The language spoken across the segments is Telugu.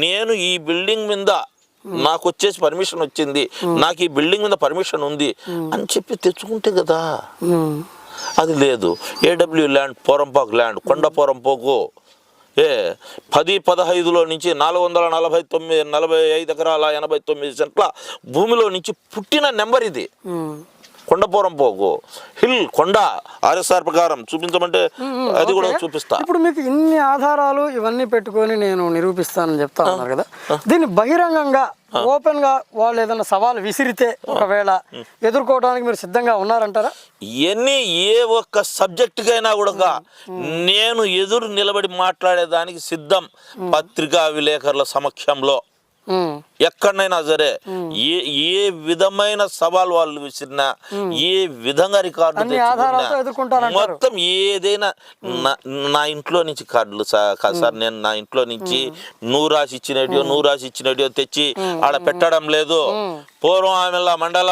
నేను ఈ బిల్డింగ్ మీద నాకు వచ్చేసి పర్మిషన్ వచ్చింది, నాకు ఈ బిల్డింగ్ మీద పర్మిషన్ ఉంది అని చెప్పి తెచ్చుకుంటే కదా. అది లేదు. ఏడబ్ల్యూ ల్యాండ్, పోరంపోకు ల్యాండ్, కొండ పోరంపోకు 10-15లో నుంచి 445 ఎకరాల 89 సెంట్ల భూమిలో నుంచి పుట్టిన నెంబర్ ఇది. కొండపోరంపోకు హిల్ కొండ ఆర్ఎస్ఆర్ ప్రకారం చూపించమంటే అది కూడా చూపిస్తా. ఇప్పుడు మీకు ఇన్ని ఆధారాలు ఇవన్నీ పెట్టుకొని నేను నిరూపిస్తానని చెప్తా ఉన్నారు కదా, దీన్ని బహిరంగంగా ఓపెన్ గా వాళ్ళు ఏదైనా సవాల్ విసిరితే ఒకవేళ ఎదుర్కోవడానికి మీరు సిద్ధంగా ఉన్నారంటారా? ఏ ఒక్క సబ్జెక్టుకైనా కూడా నేను ఎదురు నిలబడి మాట్లాడేదానికి సిద్ధం. పత్రికా విలేకరుల సమక్షంలో ఎక్కడైనా సరే ఏ విధమైన సవాల్ వాళ్ళు విసిరినా, ఏ విధంగా రికార్డు మొత్తం ఏదైనా నా ఇంట్లో నుంచి కార్డులు సార్, నేను నా ఇంట్లో నుంచి నువ్వు రాసి ఇచ్చినట్టు తెచ్చి ఆడ పెట్టడం లేదు. పూర్వం ఆమెల మండల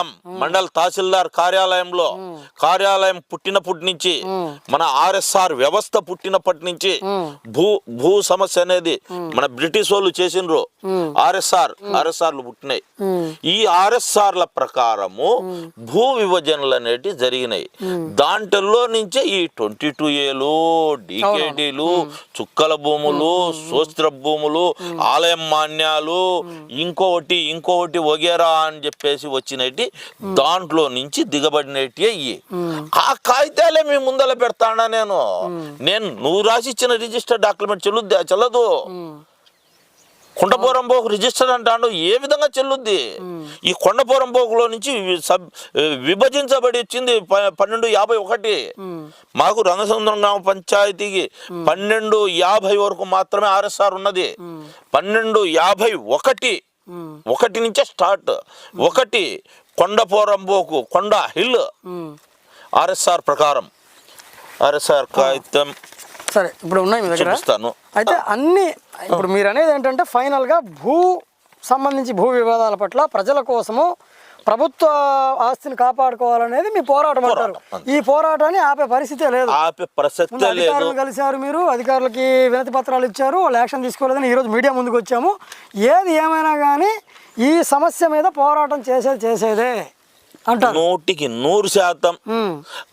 తహసీల్దార్ కార్యాలయం పుట్టినప్పటి నుంచి, మన ఆర్ఎస్ఆర్ వ్యవస్థ పుట్టినప్పటి నుంచి భూ సమస్య అనేది మన బ్రిటిష్ వాళ్ళు చేసినారు. ఆర్ఎస్ఆర్లు పుట్టినాయి. ఈ ఆర్ఎస్ఆర్ల ప్రకారము భూ విభజనలు అనేటివి జరిగినాయి. దాంట్లో నుంచే ఈ 22Aలు, డికేడీలు, చుక్కల భూములు, సోస్త్ర భూములు, ఆలయం మాన్యాలు, ఇంకొకటి వగేరా అని చెప్పేసి వచ్చినట్టు దాంట్లో నుంచి దిగబడినట్టు అయ్యి ఆ కాగితాలే మీ ముందర పెడతాడా? నేను నువ్వు రాసిచ్చిన రిజిస్టర్ డాక్యుమెంట్ చెల్లదు. కొండపోరంపోకు రిజిస్టర్ అంటాడు, ఏ విధంగా చెల్లుద్ది? ఈ కొండపోరంపోకులో నుంచి విభజించబడి వచ్చింది 1251. మాకు రంగసముద్రం గ్రామ పంచాయతీకి 1250 వరకు మాత్రమే ఆర్ఎస్ఆర్ ఉన్నది. 1251 నుంచే స్టార్ట్. 1 కొండపోరంపోకు కొండ హిల్ ఆర్ఎస్ఆర్ ప్రకారం ఆర్ఎస్ఆర్ కాగితం. సరే, ఇప్పుడు ఉన్నాయి మీ దగ్గర. అయితే అన్ని ఇప్పుడు మీరు అనేది ఏంటంటే ఫైనల్గా సంబంధించి భూ వివాదాల పట్ల ప్రజల కోసము ప్రభుత్వ ఆస్తిని కాపాడుకోవాలనేది మీ పోరాటం అంటారు. ఈ పోరాటాన్ని ఆపే పరిస్థితే లేదు. అధికారులు కలిశారు, మీరు అధికారులకి వినతి పత్రాలు ఇచ్చారు, వాళ్ళు యాక్షన్ తీసుకోలేదని ఈరోజు మీడియా ముందుకు వచ్చాము. ఏది ఏమైనా కానీ ఈ సమస్య మీద పోరాటం చేసేదే అంటారు. 100%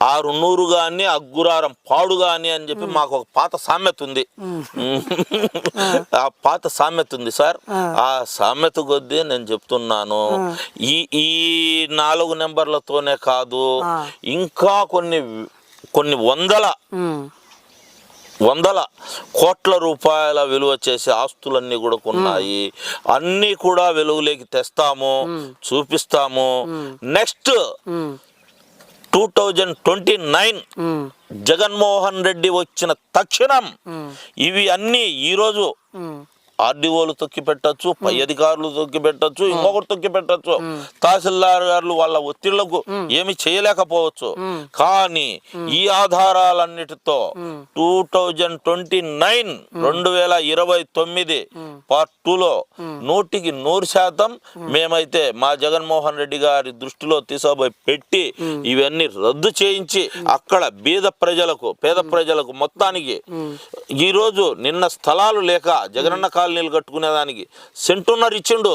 600 గాని అగ్గురారం పాడు గాని అని చెప్పి మాకు ఒక పాత సామెత ఉంది. ఆ పాత సామెత ఉంది సార్. ఆ సామెత కొద్దీ నేను చెప్తున్నాను, ఈ 4 నెంబర్లతోనే కాదు, ఇంకా కొన్ని వందల కోట్ల రూపాయల విలువ చేసే ఆస్తులన్నీ కూడా ఉన్నాయి. అన్నీ కూడా వెలుగులోకి తెస్తాము, చూపిస్తాము. నెక్స్ట్ 2029 జగన్మోహన్ రెడ్డి వచ్చిన తక్షణం ఇవి అన్నీ ఈరోజు ఆర్డీఓలు తొక్కి పెట్టచ్చు, పై అధికారులు తొక్కి పెట్టచ్చు, ఇంకొకరు తొక్కి పెట్టచ్చు, తహసీల్దార్ గారు వాళ్ళ ఒత్తిళ్లకు ఏమి చేయలేకపోవచ్చు. కానీ ఈ ఆధారాలన్నిటితో 2029 పార్ట్ 2లో 100% మేమైతే మా జగన్మోహన్ రెడ్డి గారి దృష్టిలో తీసుకోబోయి పెట్టి ఇవన్నీ రద్దు చేయించి అక్కడ పేద ప్రజలకు మొత్తానికి ఈరోజు నిన్న స్థలాలు లేక జగనన్న కాలనీలు కట్టుకునేదానికి సెంటున్నర ఇచ్చిండు.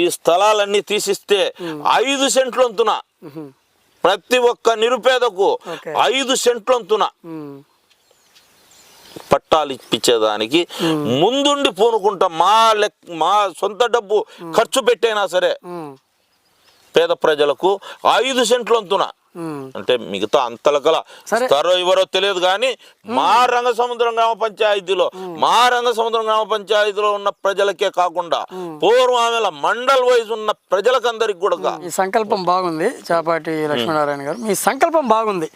ఈ స్థలాలన్నీ తీసిస్తే 5 సెంట్లంతున ప్రతి ఒక్క నిరుపేదకు 5 సెంట్లంతున పట్టాలు ఇప్పించేదానికి ముందుండి పూనుకుంటా మా సొంత డబ్బు ఖర్చు పెట్టైనా సరే పేద ప్రజలకు 5 సెంట్లంతున, అంటే మిగతా అంతలకల ఇస్తారో ఎవరో తెలియదు కానీ మా రంగసముద్రం గ్రామ పంచాయతీలో ఉన్న ప్రజలకే కాకుండా పూర్వం ఆమెల మండల్ వైజ్ ఉన్న ప్రజలకందరికి కూడా ఈ సంకల్పం బాగుంది. చాపాటి లక్ష్మీనారాయణ గారు, మీ సంకల్పం బాగుంది.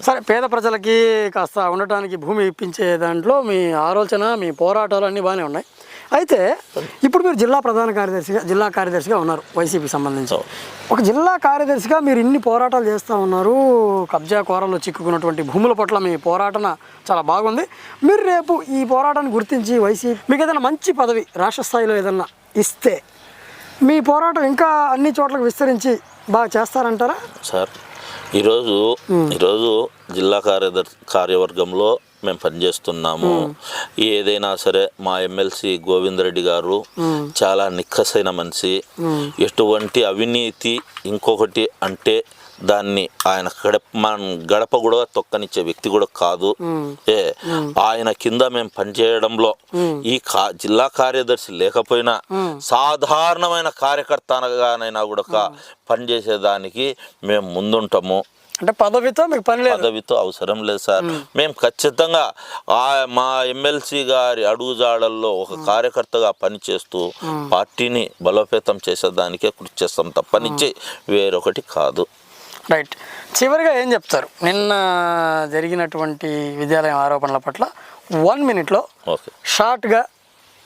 సరే, పేద ప్రజలకి కాస్త ఉండటానికి భూమి ఇప్పించే దాంట్లో మీ ఆలోచన, మీ పోరాటాలు అన్నీ బాగానే ఉన్నాయి. అయితే ఇప్పుడు మీరు జిల్లా కార్యదర్శిగా ఉన్నారు వైసీపీకి సంబంధించి. ఒక జిల్లా కార్యదర్శిగా మీరు ఇన్ని పోరాటాలు చేస్తూ ఉన్నారు. కబ్జా కోరల్లో చిక్కుకున్నటువంటి భూముల పట్ల మీ పోరాటన చాలా బాగుంది. మీరు రేపు ఈ పోరాటాన్ని గుర్తించి వైసీపీ మీకు ఏదైనా మంచి పదవి రాష్ట్ర స్థాయిలో ఏదన్నా ఇస్తే మీ పోరాటం ఇంకా అన్ని చోట్లకు విస్తరించి బాగా చేస్తారంటారా? సార్, ఈరోజు జిల్లా కార్యవర్గంలో మేము పనిచేస్తున్నాము. ఏదైనా సరే మా ఎమ్మెల్సీ గోవిందరెడ్డి గారు చాలా నిక్కసైన మనిషి. ఎటువంటి అవినీతి ఇంకొకటి అంటే దాన్ని ఆయన గడప కూడా తొక్కనిచ్చే వ్యక్తి కూడా కాదు. ఆయన కింద మేము పనిచేయడంలో ఈ జిల్లా కార్యదర్శి లేకపోయినా సాధారణమైన కార్యకర్తగానైనా కూడా పనిచేసేదానికి మేము ముందుంటాము. అంటే పదవితో మీకు పని లేదు? పదవితో అవసరం లేదు సార్. మేము ఖచ్చితంగా మా ఎమ్మెల్సీ గారి అడుగుజాడల్లో ఒక కార్యకర్తగా పనిచేస్తూ పార్టీని బలోపేతం చేసేదానికే కృషి చేస్తాం తప్పనిచ్చి వేరొకటి కాదు. రైట్. చివరిగా ఏం చెప్తారు నిన్న జరిగినటువంటి విద్యాలయం ఆరోపణల పట్ల 1 minute ఓకే షార్ట్గా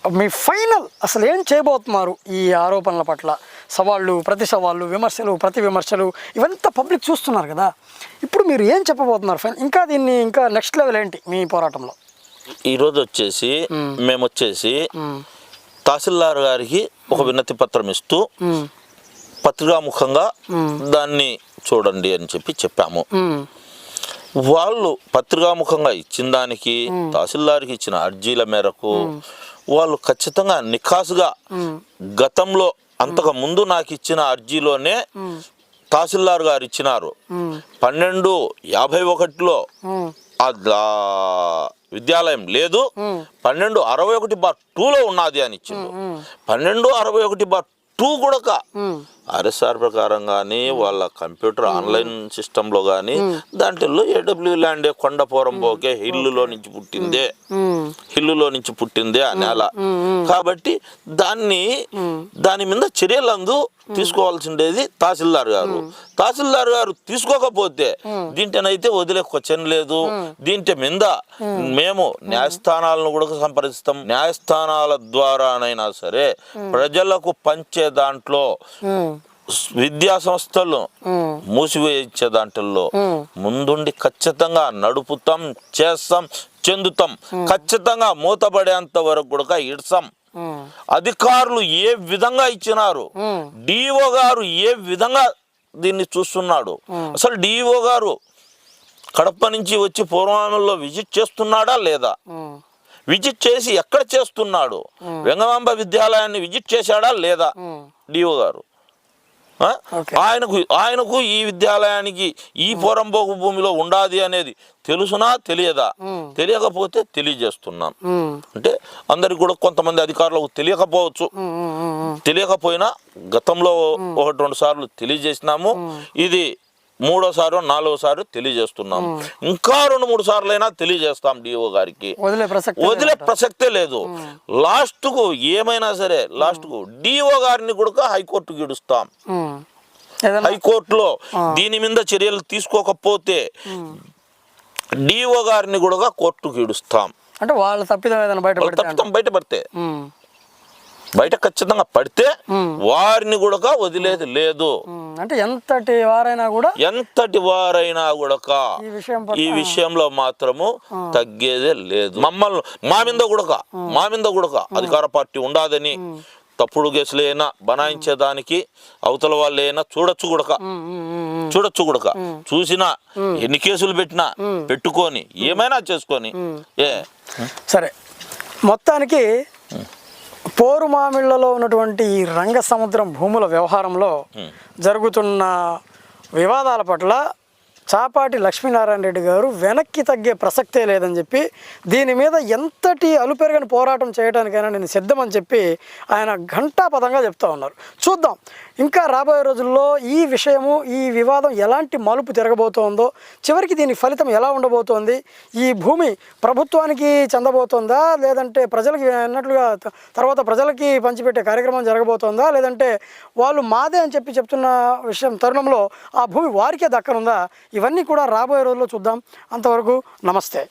మీ ఫైనల్ అసలు ఏం చేయబోతున్నారు ఈ ఆరోపణల పట్ల? సవాళ్ళు, ప్రతి సవాళ్ళు, విమర్శలు, ప్రతి విమర్శలు ఇవంతా పబ్లిక్ చూస్తున్నారు కదా, ఇప్పుడు మీరు ఏం చెప్పబోతున్నారు ఫైనల్? ఇంకా దీన్ని ఇంకా నెక్స్ట్ లెవెల్ ఏంటి మీ పోరాటంలో? ఈరోజు వచ్చేసి మేము వచ్చేసి తహసీల్దార్ గారికి ఒక వినతి పత్రం ఇస్తూ పత్రికాముఖంగా దాన్ని చూడండి అని చెప్పాము. వాళ్ళు పత్రికాముఖంగా ఇచ్చిన దానికి తహసీల్దార్కి ఇచ్చిన అర్జీల మేరకు వాళ్ళు ఖచ్చితంగా నిఖాసుగా గతంలో అంతకు ముందు నాకు ఇచ్చిన అర్జీలోనే తహసీల్దార్ గారు ఇచ్చినారు 1251లో విద్యాలయం లేదు, 1261/2లో ఉన్నది అని ఇచ్చిండు. 1261/2 కూడా ఆర్ఎస్ఆర్ ప్రకారం కానీ వాళ్ళ కంప్యూటర్ ఆన్లైన్ సిస్టంలో కానీ దాంట్లో ఏడబ్ల్యూ ల్యాండే కొండపోరం పోకే హిల్లులో నుంచి పుట్టిందే ఆ నేల. కాబట్టి దాని మీద చర్యలందు తీసుకోవాల్సిండేది తహసీల్దార్ గారు తీసుకోకపోతే దీంట్లోనైతే వదిలే క్వశ్చన్ లేదు. దీంట్లో మీద మేము న్యాయస్థానాలను కూడా సంప్రదిస్తాం. న్యాయస్థానాల ద్వారానైనా సరే ప్రజలకు పంచే దాంట్లో విద్యా సంస్థలు మూసివేయించే దాంట్లో ముందుండి ఖచ్చితంగా నడుపుతాం, చేస్తాం, చెందుతాం. ఖచ్చితంగా మూతపడేంత వరకు కూడా ఇడ్సాం. అధికారులు ఏ విధంగా ఇచ్చినారు, డిఓ గారు ఏ విధంగా దీన్ని చూస్తున్నాడు, అసలు డిఓ గారు కడప నుంచి వచ్చి పూర్వానంలో విజిట్ చేస్తున్నాడా లేదా, విజిట్ చేసి ఎక్కడ చేస్తున్నాడు, వెంగమాంబ విద్యాలయాన్ని విజిట్ చేశాడా లేదా డిఓ గారు, ఆయనకు ఈ విద్యాలయానికి ఈ పోరంబోకు భూమిలో ఉండాది అనేది తెలుసునా తెలియదా? తెలియకపోతే తెలియజేస్తున్నాం. అంటే అందరికి కూడా కొంతమంది అధికారులకు తెలియకపోవచ్చు, తెలియకపోయినా గతంలో 1-2 సార్లు తెలియజేసినాము. ఇది 3వ సారి 4వ సారి తెలియజేస్తున్నాం. ఇంకా 2-3 సార్లైనా తెలియజేస్తాం డిఓ గారికి. వదిలే ప్రసక్తే లేదు. లాస్ట్కు ఏమైనా సరే లాస్ట్కు డిఓ గారిని కూడా హైకోర్టుకి ఇడుస్తాం. హైకోర్టులో దీని మీద చర్యలు తీసుకోకపోతే డిఓ గారిని కూడా కోర్టుకి ఇడుస్తాం. అంటే వాళ్ళ తప్పిదం బయటపడితే బయట ఖచ్చితంగా పడితే వారిని కూడా వదిలేది లేదు. అంటే ఎంతటి వారైనా కూడా ఈ విషయంలో మాత్రము తగ్గేదే లేదు. మా మీద కూడా అధికార పార్టీ ఉండాదని తప్పుడు కేసులైనా బనాయించేదానికి అవతల వాళ్ళైనా చూడొచ్చు కూడా చూసినా ఎన్ని కేసులు పెట్టినా పెట్టుకొని ఏమైనా చేసుకొని సరే. మొత్తానికి పోరుమామిళ్లలో ఉన్నటువంటి ఈ రంగసముద్రం భూముల వ్యవహారంలో జరుగుతున్న వివాదాల పట్ల చాపాటి లక్ష్మీనారాయణ రెడ్డి గారు వెనక్కి తగ్గే ప్రసక్తే లేదని చెప్పి, దీని మీద ఎంతటి అలుపెరగని పోరాటం చేయడానికైనా నేను సిద్ధమని చెప్పి ఆయన ఘంటాపదంగా చెప్తా ఉన్నారు. చూద్దాం ఇంకా రాబోయే రోజుల్లో ఈ విషయము, ఈ వివాదం ఎలాంటి మలుపు తిరగబోతోందో, చివరికి దీని ఫలితం ఎలా ఉండబోతోంది, ఈ భూమి ప్రభుత్వానికి చెందబోతోందా, లేదంటే ప్రజలకి అన్నట్లుగా తర్వాత ప్రజలకి పంచిపెట్టే కార్యక్రమం జరగబోతోందా, లేదంటే వాళ్ళు మాదే అని చెప్తున్న విషయం తరుణంలో ఆ భూమి వారికే దక్కనుందా, ఇవన్నీ కూడా రాబోయే రోజుల్లో చూద్దాం. అంతవరకు నమస్తే.